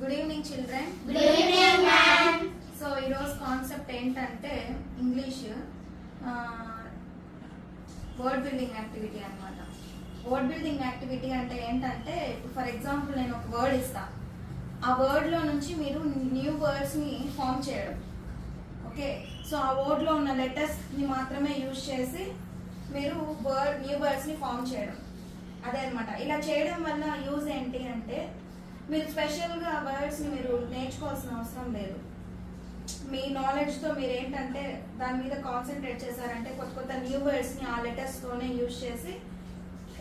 Good evening children. Good evening ma'am. So ఈరోజు concept ఏంటంటే English word building activity అన్నమాట. Word building activity అంటే ఏంటంటే ఫర్ ఎగ్జాంపుల్ నేను ఒక వర్డ్ ఇస్తా, ఆ వర్డ్లో నుంచి మీరు న్యూ వర్డ్స్ని ఫామ్ చేయడం. ఓకే, సో ఆ వర్డ్లో ఉన్న లెటర్స్ని మాత్రమే యూజ్ చేసి మీరు న్యూ వర్డ్స్ని ఫామ్ చేయడం. అదే అనమాట. ఇలా చేయడం వల్ల యూజ్ ఏంటి అంటే మీరు స్పెషల్గా వర్డ్స్ని మీరు నేర్చుకోవాల్సిన అవసరం లేదు. మీ నాలెడ్జ్తో మీరు ఏంటంటే దాని మీద కాన్సన్ట్రేట్ చేశారంటే కొత్త కొత్త న్యూ వర్డ్స్ని ఆ లెటర్స్తోనే యూజ్ చేసి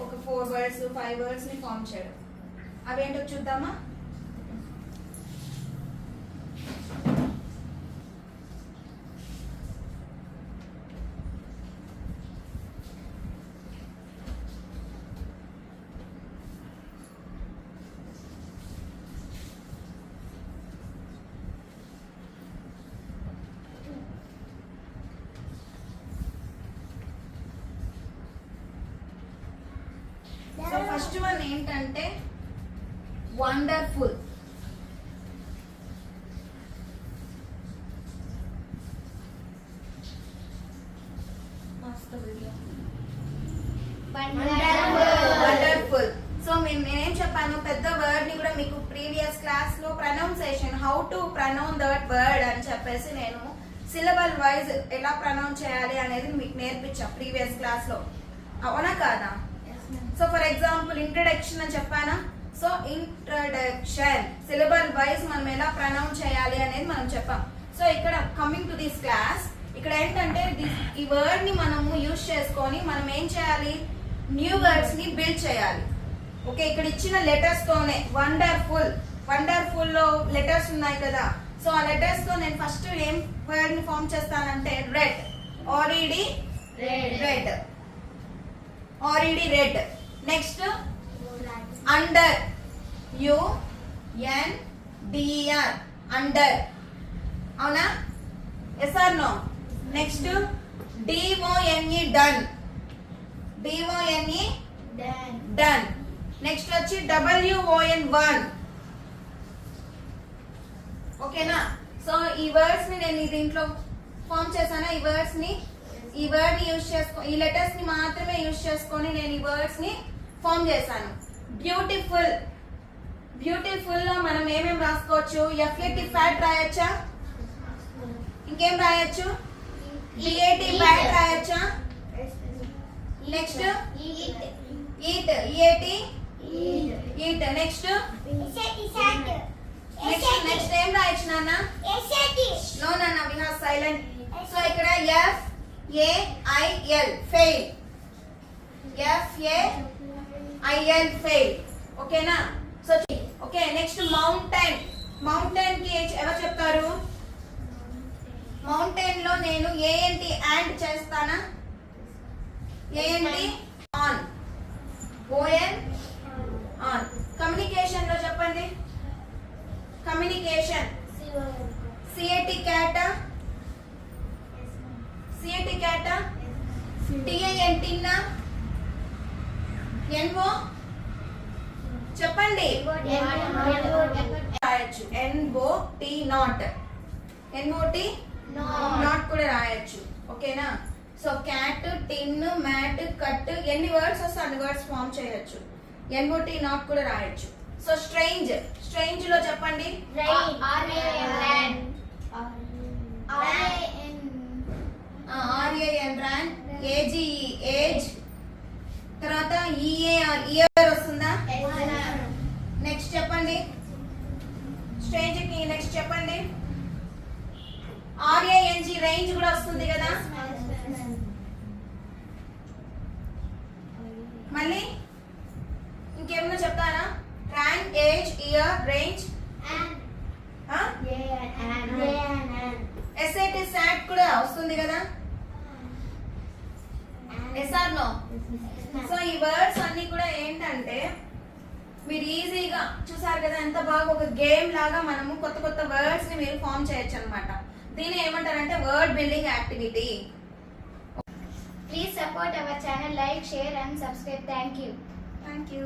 ఒక 4 వర్డ్స్ 5 వర్డ్స్ని ఫామ్ చేయడం. అవేంటో చూద్దామా? సో ఫస్ట్ వన్ ఏంటంటే వండర్ఫుల్. వండర్ఫుల్. సో నేనేం చెప్పాను, పెద్ద వర్డ్ ని కూడా మీకు ప్రీవియస్ క్లాస్ లో pronunciation how to pronoun that word అని చెప్పేసి నేను సిలబల్ వైజ్ ఎలా ప్రొనౌన్స్ చేయాలి అనేది మీకు నేర్పించా ప్రీవియస్ క్లాస్ లో, అవునా కాదా? సో ఫర్ ఎగ్జాంపుల్ ఇంట్రడక్షన్ అని చెప్పానా? సో ఇంట్రడక్షన్ సిలబల్ వైజ్ మనం ఎలా ప్రొనౌన్స్ చేయాలి అనేది మనం చెప్పాం. సో ఇక్కడ కమింగ్ టు దిస్ క్లాస్, ఇక్కడ ఏంటంటే ఈ వర్డ్ ని మనము యూజ్ చేసుకొని మనం ఏం చేయాలి, న్యూ వర్డ్స్ ని బిల్డ్ చేయాలి. ఓకే, ఇక్కడ ఇచ్చిన లెటర్స్ తోనే వండర్ఫుల్, వండర్ఫుల్ లో లెటర్స్ ఉన్నాయి కదా. సో ఆ లెటర్స్ తో నేను ఫస్ట్ ఏం వర్డ్ ని ఫామ్ చేస్తానంటే red, already red, already red. Next under, UNDER, under, అవునా? Yes or no? Next DONE, done, DONE done. Next వచ్చి WON, వన్. ఓకేనా? సో ఈ వర్డ్స్ ని నేను దీంట్లో ఫామ్ చేశాను. ఈ వర్డ్స్ ని ఈ వర్డ్ ని యూజ్ చేసుకో, ఈ లెటర్స్ ని మాత్రమే యూజ్ చేసుకొని నేను ఈ వర్డ్స్ ని ఫామ్ చేశాను. బ్యూటిఫుల్, బ్యూటిఫుల్ లో మనం ఏమేమి రాసుకోవచ్చు? FAT ఫ్యాట్ రాయొచ్చా? ఇంకేం రాయొచ్చు? BAT బ్యాట్ రాయొచ్చా? Next eat, EAT eat. Next next ఏం రాయొచ్చు నాన్న? నో నాన్న, వి హావ్ సైలెంట్. సో ఇక్కడ FAIL ఫెయిల్, FAIL ఫెయిల్. ఓకేనా? So okay, next mountain. Mountain కి ఎవరు చెప్తారు? మౌంటైన్ లో నేను ANT యాండ్ చేస్తానా? ANT on, ON on. Communication లో చెప్పండి. Communication CAT cat, CAT cat, TIN టిన్నా, NO చెప్పండి. రాయొచ్చు NOT నాట్, NOT నాట్ కూడా రాయొచ్చు. ఓకేనా? So cat, tin, mat, cut, ఎన్ని వర్డ్స్ వస్తే అన్ని వర్డ్స్ ఫామ్ చేయొచ్చు. NOT నాట్ కూడా రాయొచ్చు. సో స్ట్రేంజ్, స్ట్రేంజ్ లో చెప్పండి. RAN, ర్యాన్, AGE ఏజ్, తర్వాత EAR ఇయర్ వస్తుందా? నెక్స్ట్ చెప్పండి. స్ట్రేంజ్ కి నెక్స్ట్ చెప్పండి. RANG రేంజ్ కూడా వస్తుంది కదా. మళ్ళీ ఇంకేమన్నా చెప్తారా? Rank, age, ear, range, SAT SAT కూడా వస్తుంది కదా. Yes or no? సో ఈ వర్డ్స్ అన్ని కూడా ఏంటంటే మీరు ఈజీగా చూసారు కదా, ఎంత బాగా ఒక గేమ్ లాగా మనము కొత్త కొత్త వర్డ్స్ ని మీరు ఫామ్ చేయొచ్చు అనమాట. దీన్ని ఏమంటారంటే word building activity. Please support our channel, like, share and subscribe. Thank you. Thank you.